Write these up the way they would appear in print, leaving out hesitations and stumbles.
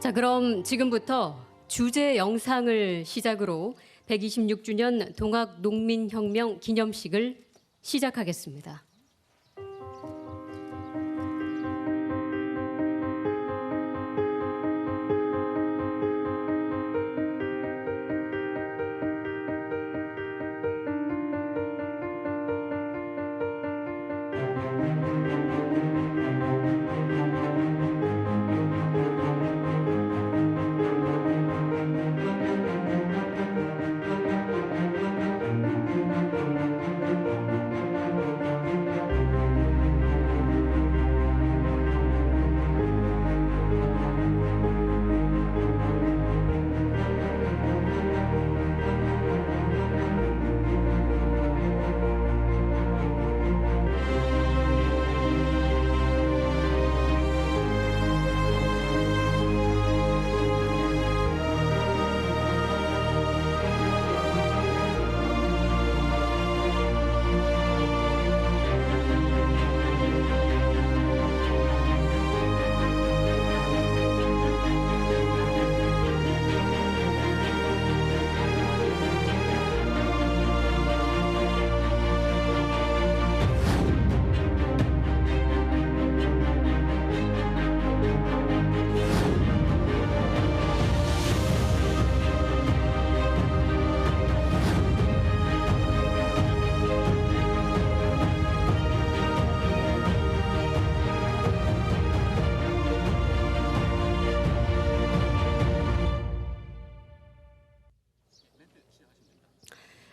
자, 그럼 지금부터 주제 영상을 시작으로 126주년 동학농민혁명 기념식을 시작하겠습니다.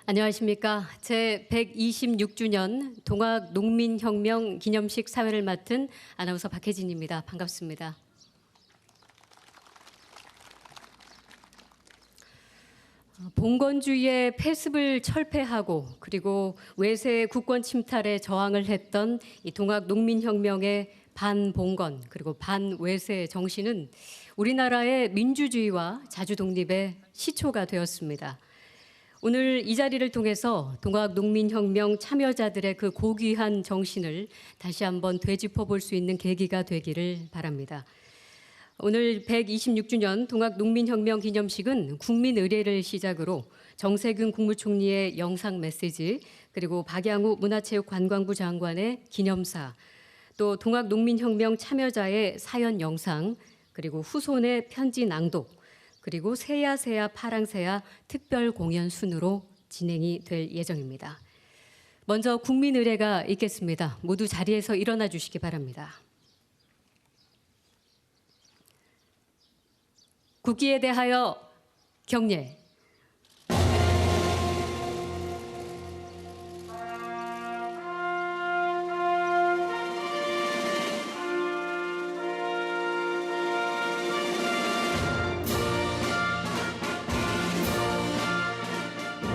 안녕하십니까. 제126주년 동학농민혁명 기념식 사회를 맡은 아나운서 박혜진입니다. 반갑습니다. 봉건주의의 폐습을 철폐하고 그리고 외세의 국권 침탈에 저항을 했던 이 동학농민혁명의 반봉건 그리고 반외세 정신은 우리나라의 민주주의와 자주독립의 시초가 되었습니다. 오늘 이 자리를 통해서 동학농민혁명 참여자들의 그 고귀한 정신을 다시 한번 되짚어 볼 수 있는 계기가 되기를 바랍니다. 오늘 126주년 동학농민혁명 기념식은 국민의례를 시작으로 정세균 국무총리의 영상 메시지, 그리고 박양우 문화체육관광부 장관의 기념사, 또 동학농민혁명 참여자의 사연 영상, 그리고 후손의 편지 낭독, 그리고 새야새야 파랑새야 특별 공연 순으로 진행이 될 예정입니다. 먼저 국민의례가 있겠습니다. 모두 자리에서 일어나 주시기 바랍니다. 국기에 대하여 경례.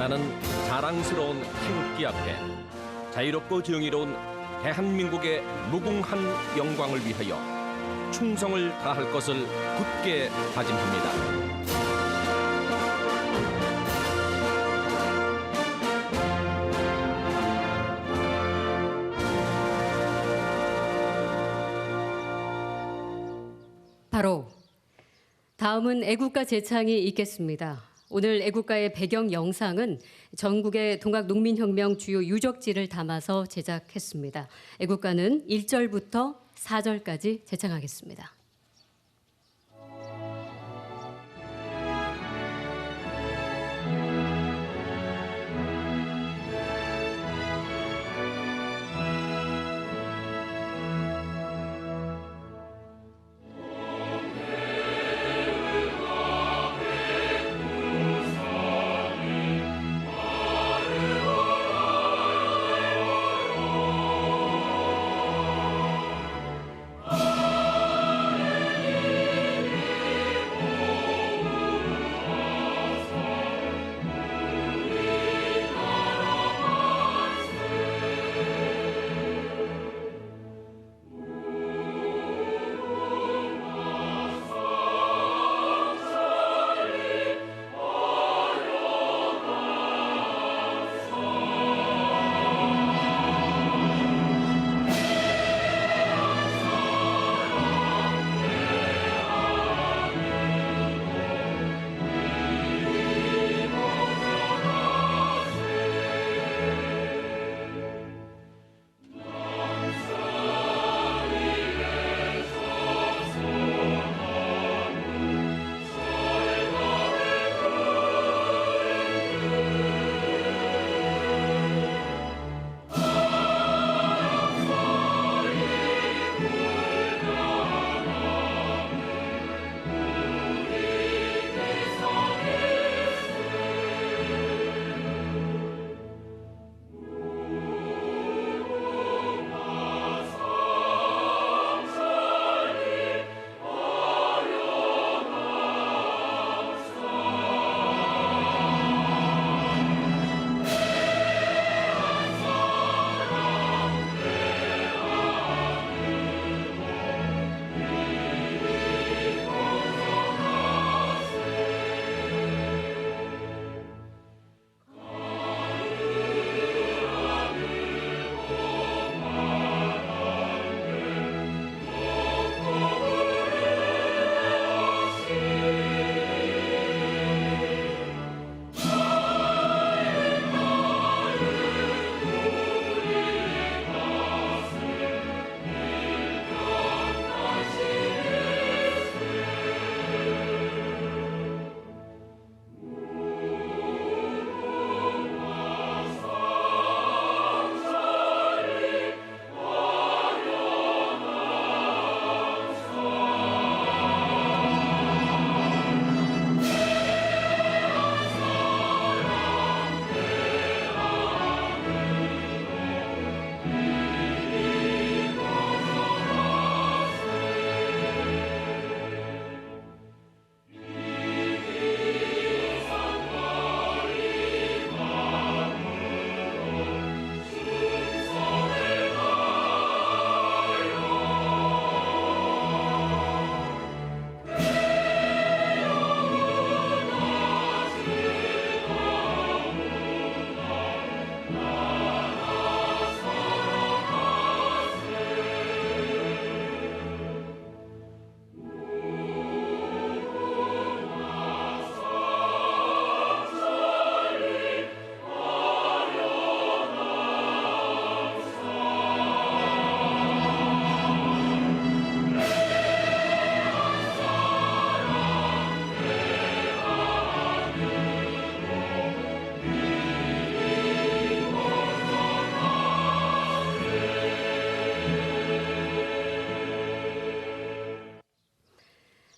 나는 자랑스러운 태극기 앞에 자유롭고 정의로운 대한민국의 무궁한 영광을 위하여 충성을 다할 것을 굳게 다짐합니다. 바로 다음은 애국가 제창이 있겠습니다. 오늘 애국가의 배경 영상은 전국의 동학농민혁명 주요 유적지를 담아서 제작했습니다. 애국가는 1절부터 4절까지 제창하겠습니다.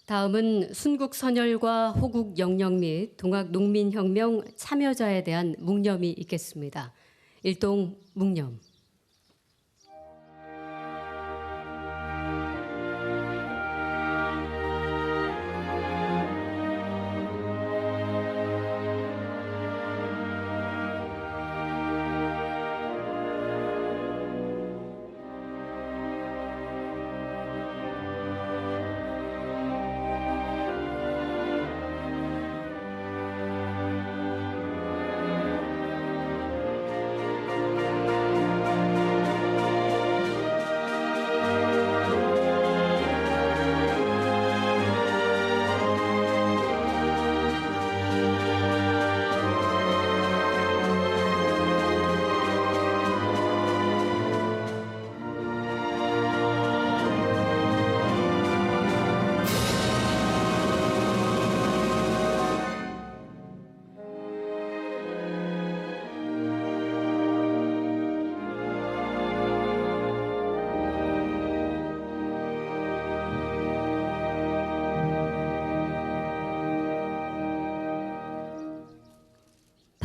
다음은 순국 선열과 호국 영령 및 동학 농민혁명 참여자에 대한 묵념이 있겠습니다. 일동 묵념.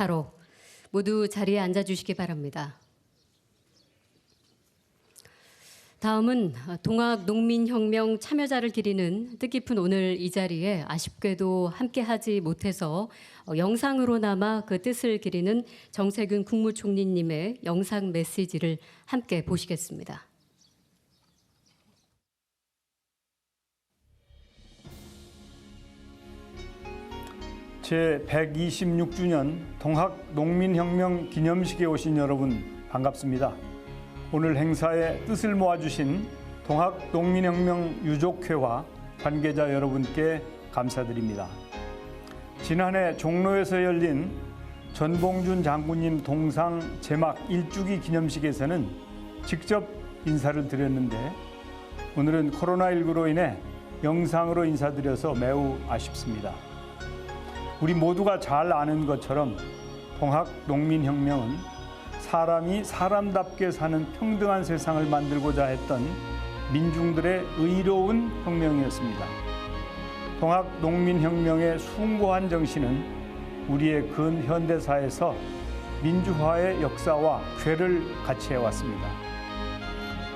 바로 모두 자리에 앉아주시기 바랍니다. 다음은 동학 농민혁명 참여자를 기리는 뜻깊은 오늘 이 자리에 아쉽게도 함께하지 못해서 영상으로나마 그 뜻을 기리는 정세균 국무총리님의 영상 메시지를 함께 보시겠습니다. 제126주년 동학농민혁명 기념식에 오신 여러분 반갑습니다. 오늘 행사에 뜻을 모아주신 동학농민혁명 유족회와 관계자 여러분께 감사드립니다. 지난해 종로에서 열린 전봉준 장군님 동상 제막 1주기 기념식에서는 직접 인사를 드렸는데 오늘은 코로나19로 인해 영상으로 인사드려서 매우 아쉽습니다. 우리 모두가 잘 아는 것처럼 동학농민혁명은 사람이 사람답게 사는 평등한 세상을 만들고자 했던 민중들의 의로운 혁명이었습니다. 동학농민혁명의 숭고한 정신은 우리의 근현대사에서 민주화의 역사와 궤를 같이 해왔습니다.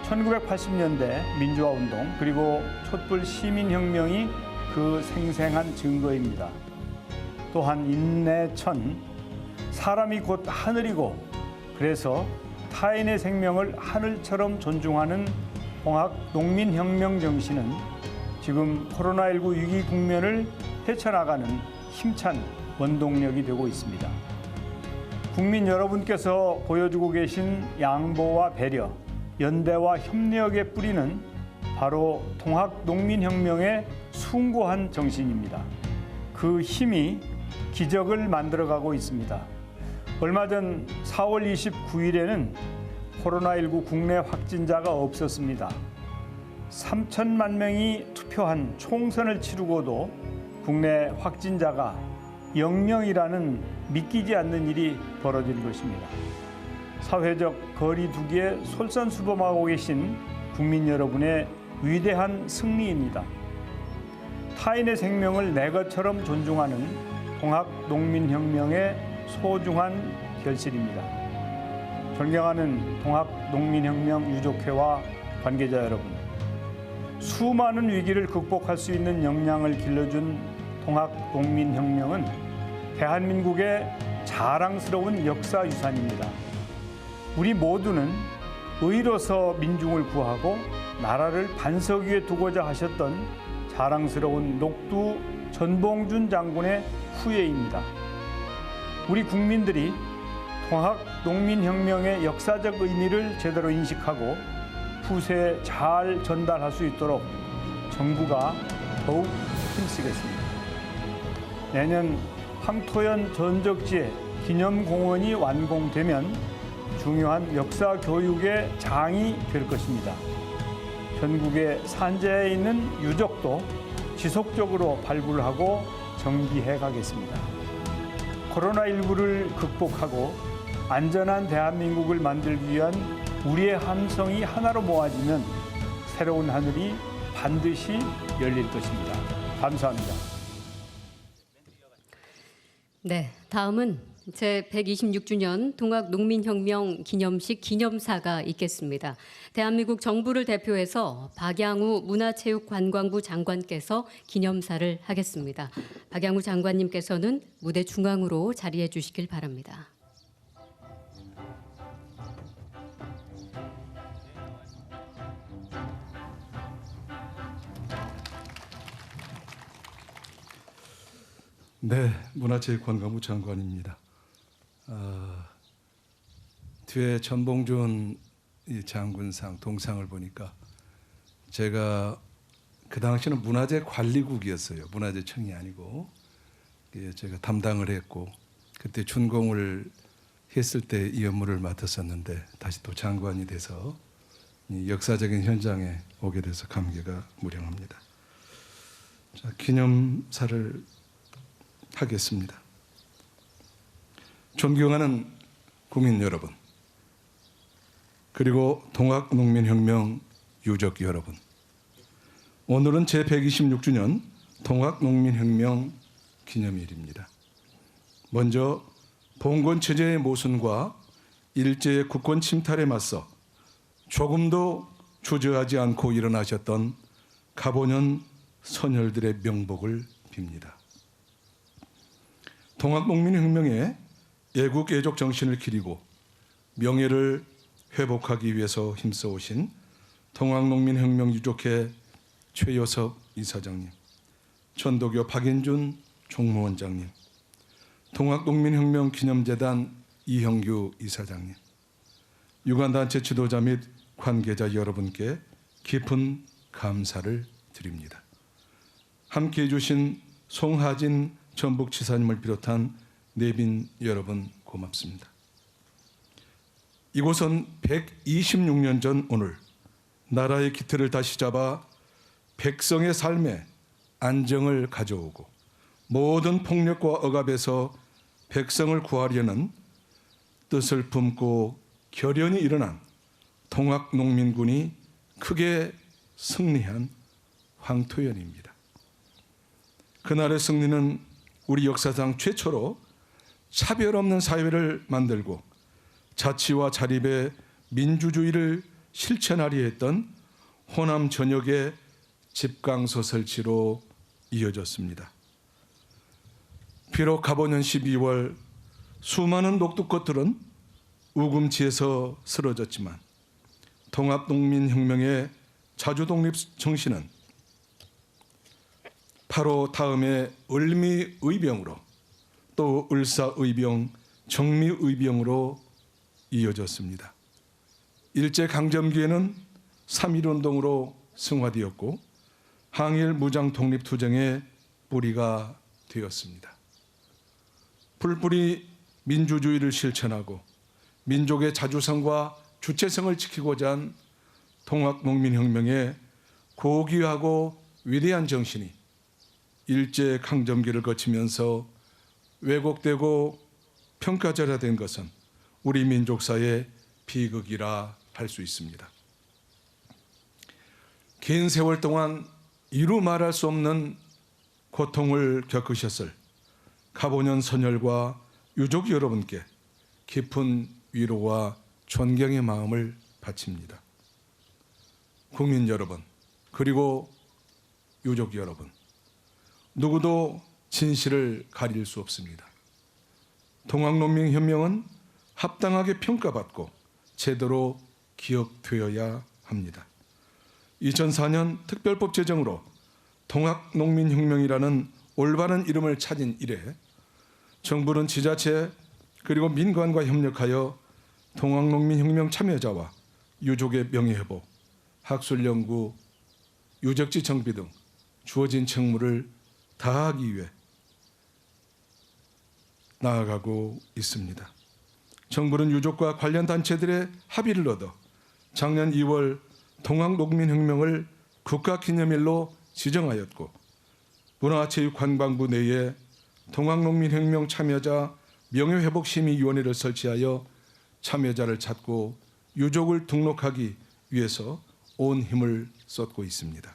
1980년대 민주화운동 그리고 촛불 시민혁명이 그 생생한 증거입니다. 또한 인내천, 사람이 곧 하늘이고 그래서 타인의 생명을 하늘처럼 존중하는 동학농민혁명 정신은 지금 코로나19 위기 국면을 헤쳐나가는 힘찬 원동력이 되고 있습니다. 국민 여러분께서 보여주고 계신 양보와 배려, 연대와 협력의 뿌리는 바로 동학농민혁명의 숭고한 정신입니다. 그 힘이 기적을 만들어가고 있습니다. 얼마 전 4월 29일에는 코로나19 국내 확진자가 없었습니다. 3천만 명이 투표한 총선을 치르고도 국내 확진자가 0명이라는 믿기지 않는 일이 벌어진 것입니다. 사회적 거리 두기에 솔선수범하고 계신 국민 여러분의 위대한 승리입니다. 타인의 생명을 내 것처럼 존중하는 동학농민혁명의 소중한 결실입니다. 존경하는 동학농민혁명 유족회와 관계자 여러분, 수많은 위기를 극복할 수 있는 역량을 길러준 동학농민혁명은 대한민국의 자랑스러운 역사유산입니다. 우리 모두는 의로서 민중을 구하고 나라를 반석 위에 두고자 하셨던 자랑스러운 녹두 전봉준 장군의 후예입니다. 우리 국민들이 동학농민혁명의 역사적 의미를 제대로 인식하고 후세에 잘 전달할 수 있도록 정부가 더욱 힘쓰겠습니다. 내년 황토현 전적지에 기념공원이 완공되면 중요한 역사 교육의 장이 될 것입니다. 전국의 산재에 있는 유적도 지속적으로 발굴하고 정비해 가겠습니다. 코로나19를 극복하고 안전한 대한민국을 만들기 위한 우리의 함성이 하나로 모아지면 새로운 하늘이 반드시 열릴 것입니다. 감사합니다. 네, 다음은 제126주년 동학농민혁명 기념식 기념사가 있겠습니다. 대한민국 정부를 대표해서 박양우 문화체육관광부 장관께서 기념사를 하겠습니다. 박양우 장관님께서는 무대 중앙으로 자리해 주시길 바랍니다. 네, 문화체육관광부 장관입니다. 뒤에 전봉준 이 장군상 동상을 보니까 제가 그 당시는 문화재관리국이었어요. 문화재청이 아니고 제가 담당을 했고 그때 준공을 했을 때 이 업무를 맡았었는데 다시 또 장관이 돼서 이 역사적인 현장에 오게 돼서 감개가 무량합니다. 자, 기념사를 하겠습니다. 존경하는 국민 여러분, 그리고 동학농민혁명 유족 여러분, 오늘은 제126주년 동학농민혁명 기념일입니다. 먼저 봉건체제의 모순과 일제의 국권 침탈에 맞서 조금도 주저하지 않고 일어나셨던 가보년 선열들의 명복을 빕니다. 동학농민혁명의 애국애족 정신을 기리고 명예를 회복하기 위해서 힘써오신 동학농민혁명 유족회 최여섭 이사장님, 천도교 박인준 총무원장님, 동학농민혁명 기념재단 이형규 이사장님, 유관단체 지도자 및 관계자 여러분께 깊은 감사를 드립니다. 함께해 주신 송하진 전북지사님을 비롯한 내빈 여러분 고맙습니다. 이곳은 126년 전 오늘 나라의 기틀을 다시 잡아 백성의 삶에 안정을 가져오고 모든 폭력과 억압에서 백성을 구하려는 뜻을 품고 결연히 일어난 동학농민군이 크게 승리한 황토연입니다. 그날의 승리는 우리 역사상 최초로 차별 없는 사회를 만들고 자치와 자립의 민주주의를 실천하려 했던 호남 전역의 집강소 설치로 이어졌습니다. 비록 가보년 12월 수많은 녹두꽃들은 우금지에서 쓰러졌지만 동학농민혁명의 자주독립 정신은 바로 다음에 을미의병으로 또 을사의병, 정미의병으로 이어졌습니다. 일제강점기에는 3.1운동으로 승화되었고 항일 무장독립투쟁의 뿌리가 되었습니다. 풀뿌리 민주주의를 실천하고 민족의 자주성과 주체성을 지키고자 한 동학농민혁명의 고귀하고 위대한 정신이 일제강점기를 거치면서 왜곡되고 평가절하된 것은 우리 민족사의 비극이라 할 수 있습니다. 긴 세월 동안 이루 말할 수 없는 고통을 겪으셨을 가보년 선열과 유족 여러분께 깊은 위로와 존경의 마음을 바칩니다. 국민 여러분, 그리고 유족 여러분, 누구도 진실을 가릴 수 없습니다. 동학농민혁명은 합당하게 평가받고 제대로 기억되어야 합니다. 2004년 특별법 제정으로 동학농민혁명이라는 올바른 이름을 찾은 이래 정부는 지자체 그리고 민관과 협력하여 동학농민혁명 참여자와 유족의 명예회복, 학술연구, 유적지 정비 등 주어진 책무를 다하기 위해 나아가고 있습니다. 정부는 유족과 관련 단체들의 합의를 얻어 작년 2월 동학농민혁명을 국가기념일로 지정하였고 문화체육관광부 내에 동학농민혁명 참여자 명예회복심의위원회를 설치하여 참여자를 찾고 유족을 등록하기 위해서 온 힘을 쏟고 있습니다.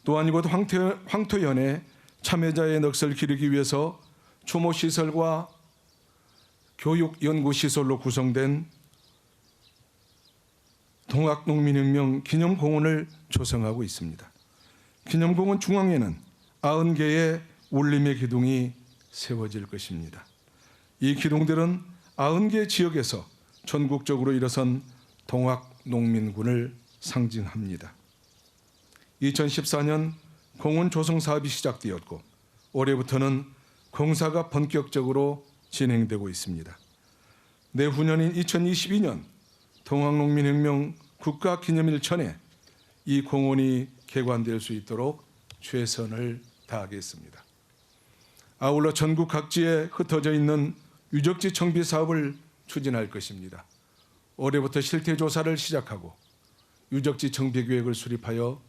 또한 이곳 황토현에 참여자의 넋을 기르기 위해서 추모시설과 교육연구시설로 구성된 동학농민혁명 기념공원을 조성하고 있습니다. 기념공원 중앙에는 90개의 울림의 기둥이 세워질 것입니다. 이 기둥들은 90개 지역에서 전국적으로 일어선 동학농민군을 상징합니다. 2014년 공원 조성 사업이 시작되었고 올해부터는 공사가 본격적으로 진행되고 있습니다. 내후년인 2022년 동학농민혁명 국가기념일 전에 이 공원이 개관될 수 있도록 최선을 다하겠습니다. 아울러 전국 각지에 흩어져 있는 유적지 정비 사업을 추진할 것입니다. 올해부터 실태 조사를 시작하고 유적지 정비 계획을 수립하여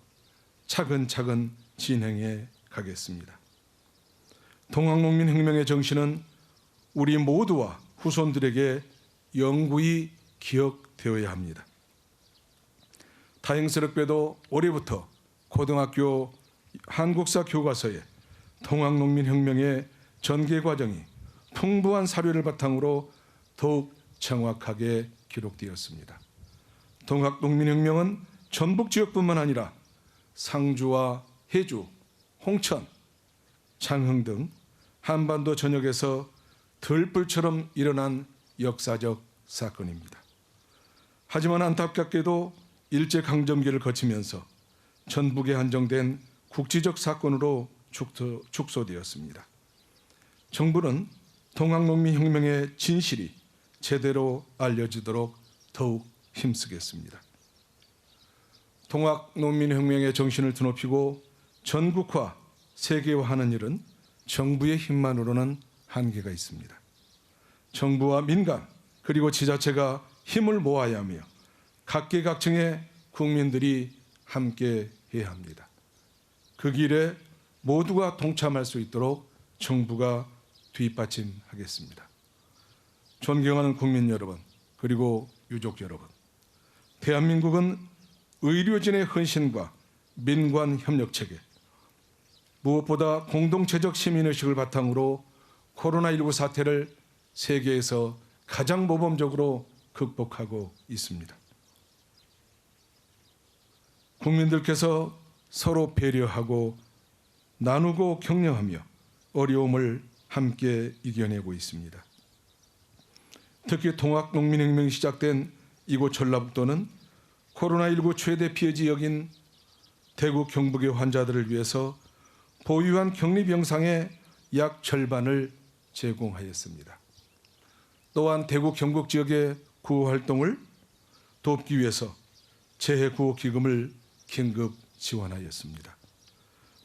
차근차근 진행해 가겠습니다. 동학농민혁명의 정신은 우리 모두와 후손들에게 영구히 기억되어야 합니다. 다행스럽게도 올해부터 고등학교 한국사 교과서에 동학농민혁명의 전개 과정이 풍부한 사료를 바탕으로 더욱 정확하게 기록되었습니다. 동학농민혁명은 전북 지역뿐만 아니라 상주와 해주, 홍천, 장흥 등 한반도 전역에서 들불처럼 일어난 역사적 사건입니다. 하지만 안타깝게도 일제강점기를 거치면서 전북에 한정된 국지적 사건으로 축소되었습니다. 정부는 동학농민혁명의 진실이 제대로 알려지도록 더욱 힘쓰겠습니다. 동학농민혁명의 정신을 드높이고 전국화, 세계화하는 일은 정부의 힘만으로는 한계가 있습니다. 정부와 민간 그리고 지자체가 힘을 모아야 하며 각계각층의 국민들이 함께 해야 합니다. 그 길에 모두가 동참할 수 있도록 정부가 뒷받침하겠습니다. 존경하는 국민 여러분, 그리고 유족 여러분, 대한민국은 의료진의 헌신과 민관 협력 체계, 무엇보다 공동체적 시민의식을 바탕으로 코로나19 사태를 세계에서 가장 모범적으로 극복하고 있습니다. 국민들께서 서로 배려하고 나누고 격려하며 어려움을 함께 이겨내고 있습니다. 특히 동학농민혁명이 시작된 이곳 전라북도는 코로나19 최대 피해 지역인 대구 경북의 환자들을 위해서 보유한 격리병상의 약 절반을 제공하였습니다. 또한 대구 경북 지역의 구호활동을 돕기 위해서 재해구호기금을 긴급 지원하였습니다.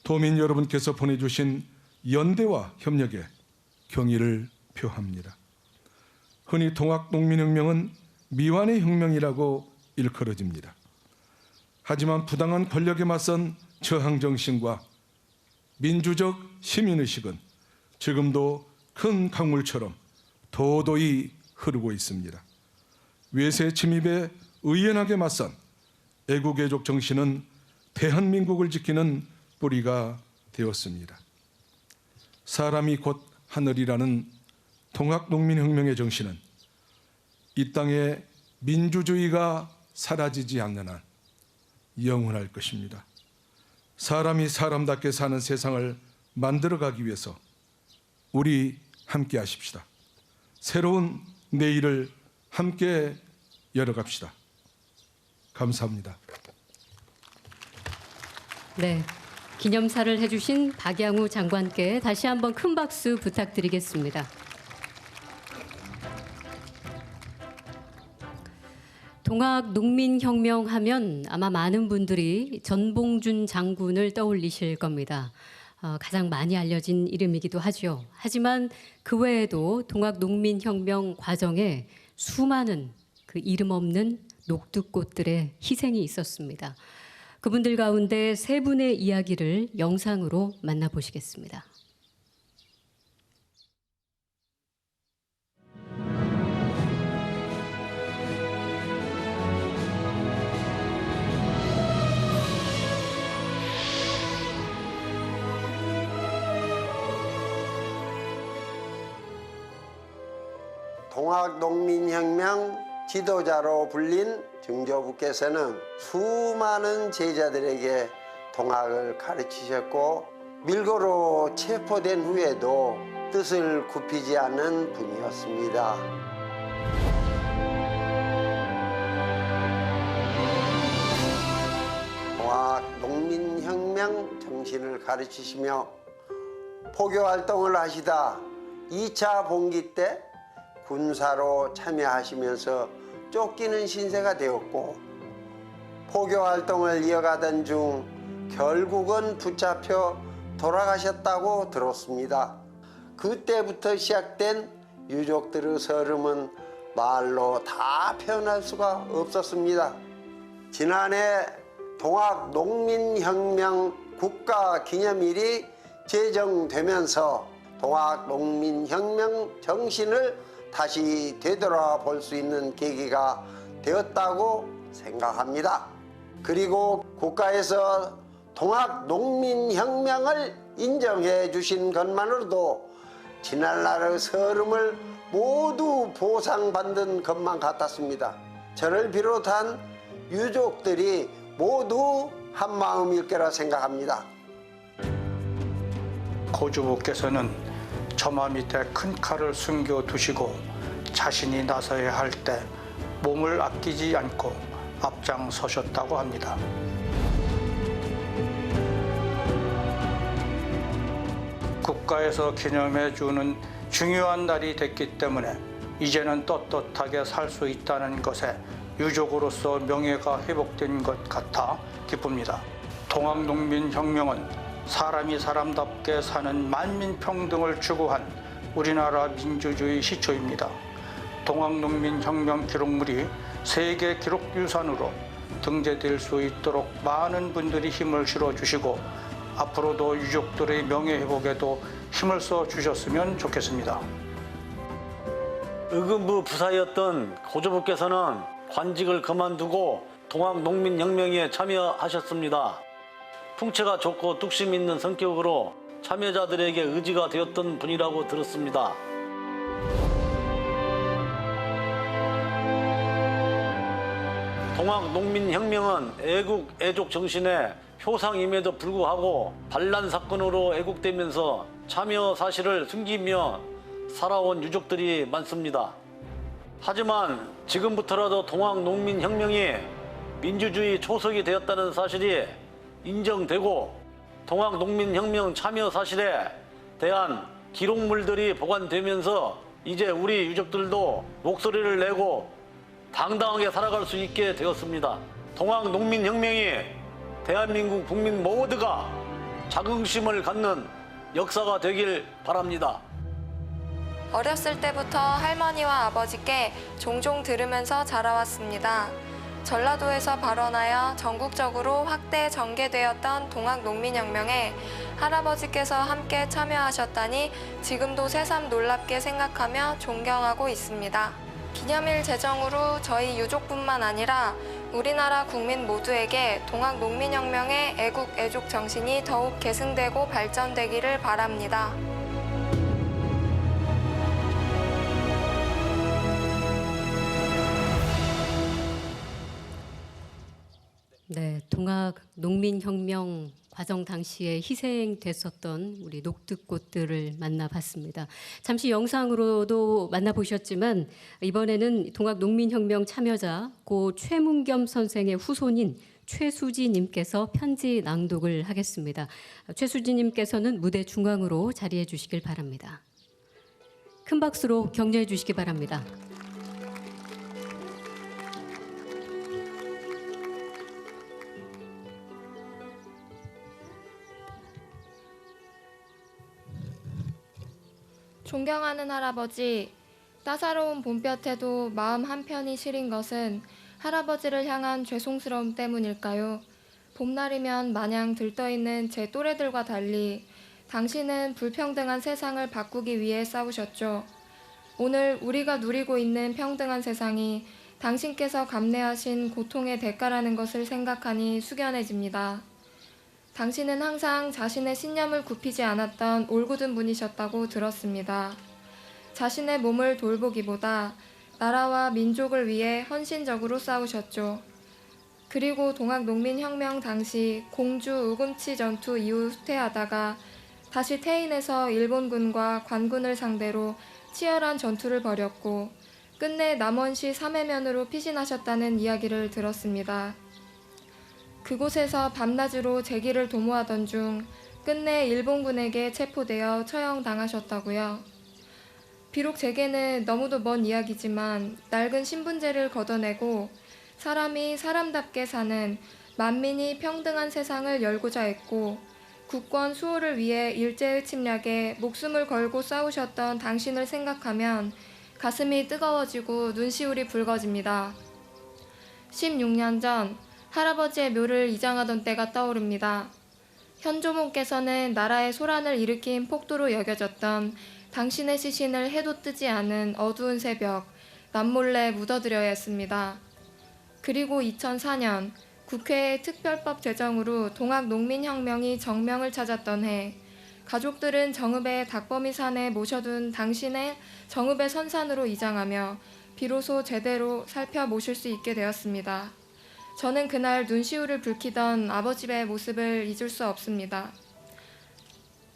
도민 여러분께서 보내주신 연대와 협력에 경의를 표합니다. 흔히 동학농민혁명은 미완의 혁명이라고 일컬어집니다. 하지만 부당한 권력에 맞선 저항정신과 민주적 시민의식은 지금도 큰 강물처럼 도도히 흐르고 있습니다. 외세 침입에 의연하게 맞선 애국애족 정신은 대한민국을 지키는 뿌리가 되었습니다. 사람이 곧 하늘이라는 동학농민혁명의 정신은 이 땅에 민주주의가 사라지지 않는 한 영원할 것입니다. 사람이 사람답게 사는 세상을 만들어가기 위해서 우리 함께 하십시다. 새로운 내일을 함께 열어갑시다. 감사합니다. 네, 기념사를 해주신 박양우 장관께 다시 한번 큰 박수 부탁드리겠습니다. 동학농민혁명 하면 아마 많은 분들이 전봉준 장군을 떠올리실 겁니다. 가장 많이 알려진 이름이기도 하죠. 하지만 그 외에도 동학농민혁명 과정에 수많은 그 이름 없는 녹두꽃들의 희생이 있었습니다. 그분들 가운데 세 분의 이야기를 영상으로 만나보시겠습니다. 동학농민혁명 지도자로 불린 증조부께서는 수많은 제자들에게 동학을 가르치셨고 밀고로 체포된 후에도 뜻을 굽히지 않은 분이었습니다. 동학농민혁명 정신을 가르치시며 포교활동을 하시다 2차 봉기 때 군사로 참여하시면서 쫓기는 신세가 되었고 포교활동을 이어가던 중 결국은 붙잡혀 돌아가셨다고 들었습니다. 그때부터 시작된 유족들의 서름은 말로 다 표현할 수가 없었습니다. 지난해 동학농민혁명 국가기념일이 제정되면서 동학농민혁명 정신을 다시 되돌아볼 수 있는 계기가 되었다고 생각합니다. 그리고 국가에서 동학농민혁명을 인정해 주신 것만으로도 지난날의 서름을 모두 보상받는 것만 같았습니다. 저를 비롯한 유족들이 모두 한마음일 거라 생각합니다. 고주부께서는 처마 밑에 큰 칼을 숨겨두시고 자신이 나서야 할 때 몸을 아끼지 않고 앞장서셨다고 합니다. 국가에서 기념해주는 중요한 날이 됐기 때문에 이제는 떳떳하게 살 수 있다는 것에 유족으로서 명예가 회복된 것 같아 기쁩니다. 동학농민혁명은 사람이 사람답게 사는 만민평등을 추구한 우리나라 민주주의 시초입니다. 동학농민혁명 기록물이 세계 기록유산으로 등재될 수 있도록 많은 분들이 힘을 실어주시고 앞으로도 유족들의 명예회복에도 힘을 써주셨으면 좋겠습니다. 의금부 부사였던 고조부께서는 관직을 그만두고 동학농민혁명에 참여하셨습니다. 풍채가 좋고 뚝심 있는 성격으로 참여자들에게 의지가 되었던 분이라고 들었습니다. 동학농민혁명은 애국, 애족 정신의 효상임에도 불구하고 반란 사건으로 애국되면서 참여 사실을 숨기며 살아온 유족들이 많습니다. 하지만 지금부터라도 동학농민혁명이 민주주의 초석이 되었다는 사실이 인정되고 동학농민혁명 참여 사실에 대한 기록물들이 보관되면서 이제 우리 유족들도 목소리를 내고 당당하게 살아갈 수 있게 되었습니다. 동학농민혁명이 대한민국 국민 모두가 자긍심을 갖는 역사가 되길 바랍니다. 어렸을 때부터 할머니와 아버지께 종종 들으면서 자라왔습니다. 전라도에서 발원하여 전국적으로 확대 전개되었던 동학농민혁명에 할아버지께서 함께 참여하셨다니 지금도 새삼 놀랍게 생각하며 존경하고 있습니다. 기념일 제정으로 저희 유족뿐만 아니라 우리나라 국민 모두에게 동학농민혁명의 애국, 애족 정신이 더욱 계승되고 발전되기를 바랍니다. 네, 동학농민혁명 과정 당시에 희생됐었던 우리 녹두꽃들을 만나봤습니다. 잠시 영상으로도 만나보셨지만 이번에는 동학농민혁명 참여자 고 최문겸 선생의 후손인 최수지님께서 편지 낭독을 하겠습니다. 최수지님께서는 무대 중앙으로 자리해 주시길 바랍니다. 큰 박수로 격려해 주시기 바랍니다. 존경하는 할아버지, 따사로운 봄볕에도 마음 한편이 시린 것은 할아버지를 향한 죄송스러움 때문일까요? 봄날이면 마냥 들떠있는 제 또래들과 달리 당신은 불평등한 세상을 바꾸기 위해 싸우셨죠. 오늘 우리가 누리고 있는 평등한 세상이 당신께서 감내하신 고통의 대가라는 것을 생각하니 숙연해집니다. 당신은 항상 자신의 신념을 굽히지 않았던 올곧은 분이셨다고 들었습니다. 자신의 몸을 돌보기보다 나라와 민족을 위해 헌신적으로 싸우셨죠. 그리고 동학농민혁명 당시 공주 우금치 전투 이후 후퇴하다가 다시 퇴인해서 일본군과 관군을 상대로 치열한 전투를 벌였고 끝내 남원시 삼해면으로 피신하셨다는 이야기를 들었습니다. 그곳에서 밤낮으로 제기를 도모하던 중 끝내 일본군에게 체포되어 처형당하셨다고요. 비록 제게는 너무도 먼 이야기지만 낡은 신분제를 걷어내고 사람이 사람답게 사는 만민이 평등한 세상을 열고자 했고 국권 수호를 위해 일제의 침략에 목숨을 걸고 싸우셨던 당신을 생각하면 가슴이 뜨거워지고 눈시울이 붉어집니다. 16년 전 할아버지의 묘를 이장하던 때가 떠오릅니다. 현조모께서는 나라의 소란을 일으킨 폭도로 여겨졌던 당신의 시신을 해도 뜨지 않은 어두운 새벽 남몰래 묻어드려야 했습니다. 그리고 2004년 국회의 특별법 제정으로 동학농민혁명이 정명을 찾았던 해 가족들은 정읍의 닭범이 산에 모셔둔 당신의 정읍의 선산으로 이장하며 비로소 제대로 살펴보실 수 있게 되었습니다. 저는 그날 눈시울을 붉히던 아버지의 모습을 잊을 수 없습니다.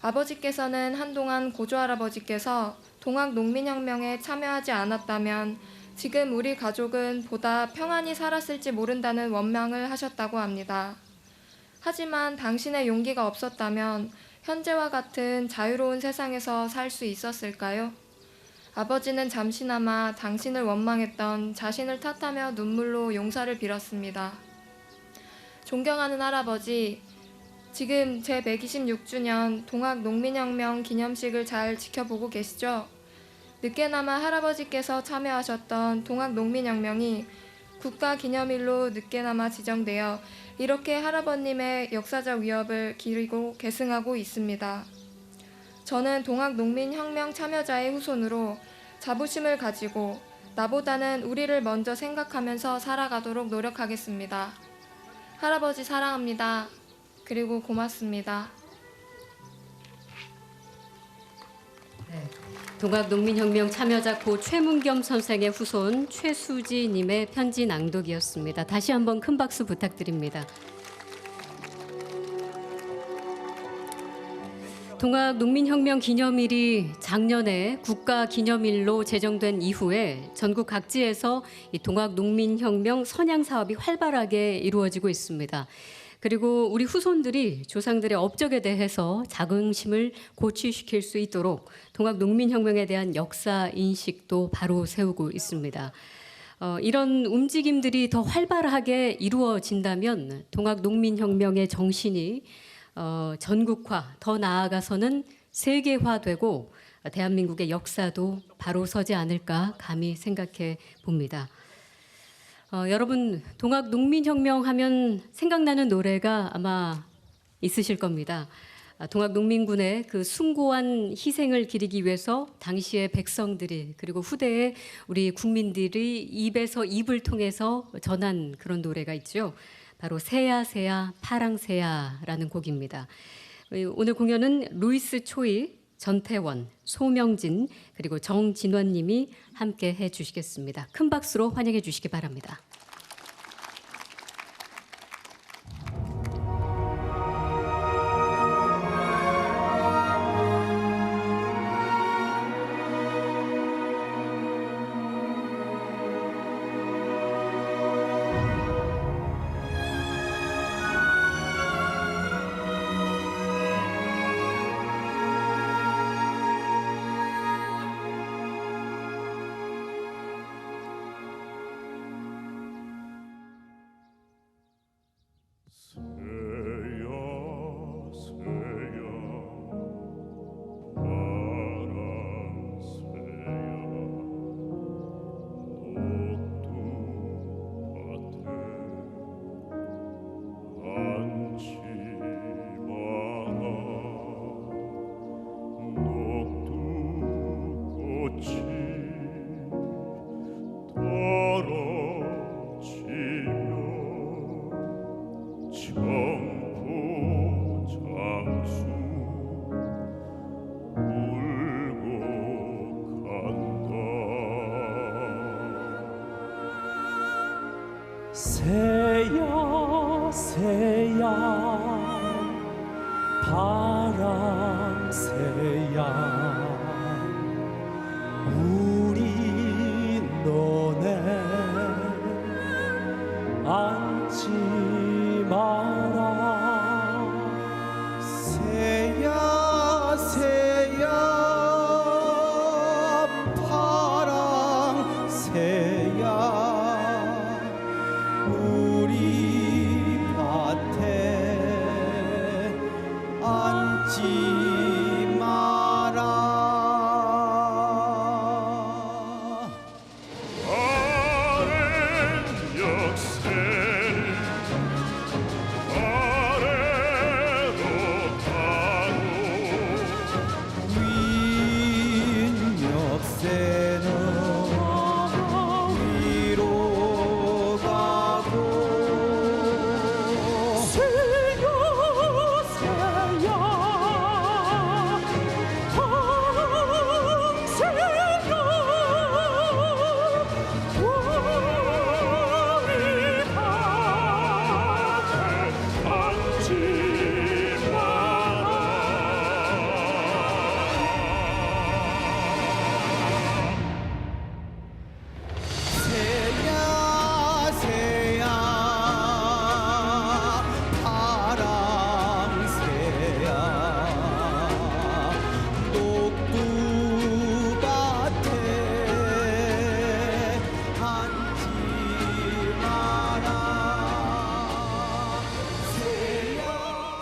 아버지께서는 한동안 고조할아버지께서 동학농민혁명에 참여하지 않았다면 지금 우리 가족은 보다 평안히 살았을지 모른다는 원망을 하셨다고 합니다. 하지만 당신의 용기가 없었다면 현재와 같은 자유로운 세상에서 살 수 있었을까요? 아버지는 잠시나마 당신을 원망했던 자신을 탓하며 눈물로 용서를 빌었습니다. 존경하는 할아버지, 지금 제 126주년 동학농민혁명 기념식을 잘 지켜보고 계시죠? 늦게나마 할아버지께서 참여하셨던 동학농민혁명이 국가기념일로 늦게나마 지정되어 이렇게 할아버님의 역사적 위협을 기리고 계승하고 있습니다. 저는 동학농민혁명 참여자의 후손으로 자부심을 가지고 나보다는 우리를 먼저 생각하면서 살아가도록 노력하겠습니다. 할아버지 사랑합니다. 그리고 고맙습니다. 동학농민혁명 참여자 고 최문겸 선생의 후손 최수지님의 편지 낭독이었습니다. 다시 한번 큰 박수 부탁드립니다. 동학농민혁명 기념일이 작년에 국가기념일로 제정된 이후에 전국 각지에서 이 동학농민혁명 선양 사업이 활발하게 이루어지고 있습니다. 그리고 우리 후손들이 조상들의 업적에 대해서 자긍심을 고취시킬 수 있도록 동학농민혁명에 대한 역사 인식도 바로 세우고 있습니다. 이런 움직임들이 더 활발하게 이루어진다면 동학농민혁명의 정신이 전국화, 더 나아가서는 세계화되고 대한민국의 역사도 바로 서지 않을까 감히 생각해 봅니다. 여러분, 동학농민혁명 하면 생각나는 노래가 아마 있으실 겁니다. 동학농민군의 그 숭고한 희생을 기리기 위해서 당시의 백성들이 그리고 후대의 우리 국민들이 입에서 입을 통해서 전한 그런 노래가 있죠. 바로 새야 새야 파랑새야라는 곡입니다. 오늘 공연은 루이스 초이, 전태원, 소명진 그리고 정진원 님이 함께 해주시겠습니다. 큰 박수로 환영해 주시기 바랍니다. 울고 간 새야 바람 새야